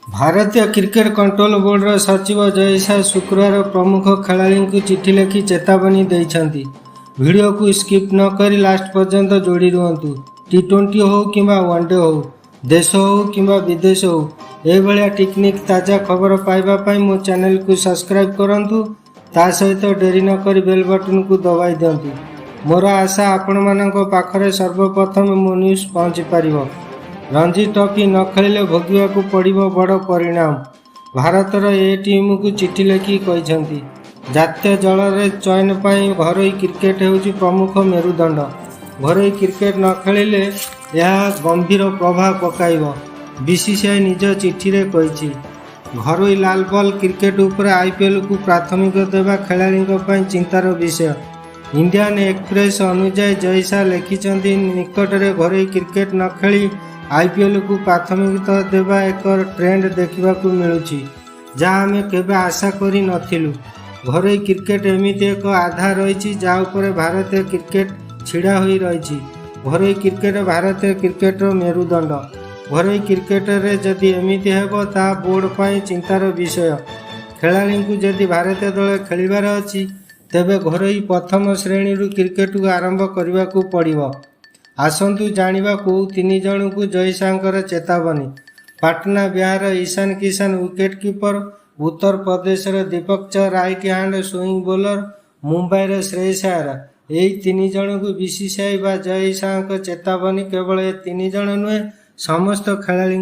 भारतीय cricket control border सचिव जय शाह शुक्रवार प्रमुख खेलाड़ी को चिठी लिखि चेतावनी देइछन्ति। वीडियो को स्किप न करी लास्ट पर्यंत जोड़ी रुहतु। टी20 हो कि वनडे हो, देश हो कि विदेश हो, यह टेक्निक ताजा खबर पाइबा मो चैनल को सब्सक्राइब करंतु। ता सहित डेरी न करी बेल बटन को दबाई दिंतु। मोर आशा आपण मानक पाखरे सर्वप्रथम मो न्यूज पहुँची पारिबो। रणजी ट्रॉफी न खेलिले भोगिबाकू पड़िबो बड़ परिणाम। भारतर ए टीम को चिठी लिखि कहिसंती जातीय जल रे चयन पाई घरोई क्रिकेट हेउची प्रमुख मेरुदंड। घरोई क्रिकेट न खेलिले यह गंभीर प्रभाव पकाइबो। बीसीसीआई निज चिठी रे कहिछि घरोई लाल बॉल क्रिकेट उपर आईपीएल को प्राथमिकता देवा खेलाड़ी पई चिंतार विषय। इंडियन एक्सप्रेस अनुसार जय शाह लिखिछंती निकट रे घरोई क्रिकेट न खेली आईपीएल को प्राथमिकता देवा एक ट्रेंड देखा मिलूँ जहाँ आम केवे आशा करी नथिलु। घरोई क्रिकेट एमती एक आधार रही जहाँ उपर भारतीय क्रिकेट छिड़ा हो रही। घरोई क्रिकेट भारतीय क्रिकेटर मेरुदंड। घरोई क्रिकेट रे जदि एमती हेबो ता बोर्ड पाई चिंतार विषय। खेलाड़ी को जदि भारतीय दल खेलिबार अछि तेबे घरोई प्रथम श्रेणी क्रिकेट को आरंभ करने को पड़िबो। आसंतु जानिबा को तीन जन को जय शाहर चेतावनी। Patna Bihar Ishan Kishan wicket keeper, Uttar Pradesh Deepak Chahar right hand swing bowler, Mumbai Shreyas Iyer, यही तीन जन को बीसीसीआई जय शाह चेतावनी केवल ये तीन जन नुहे समस्त खेलाड़ी।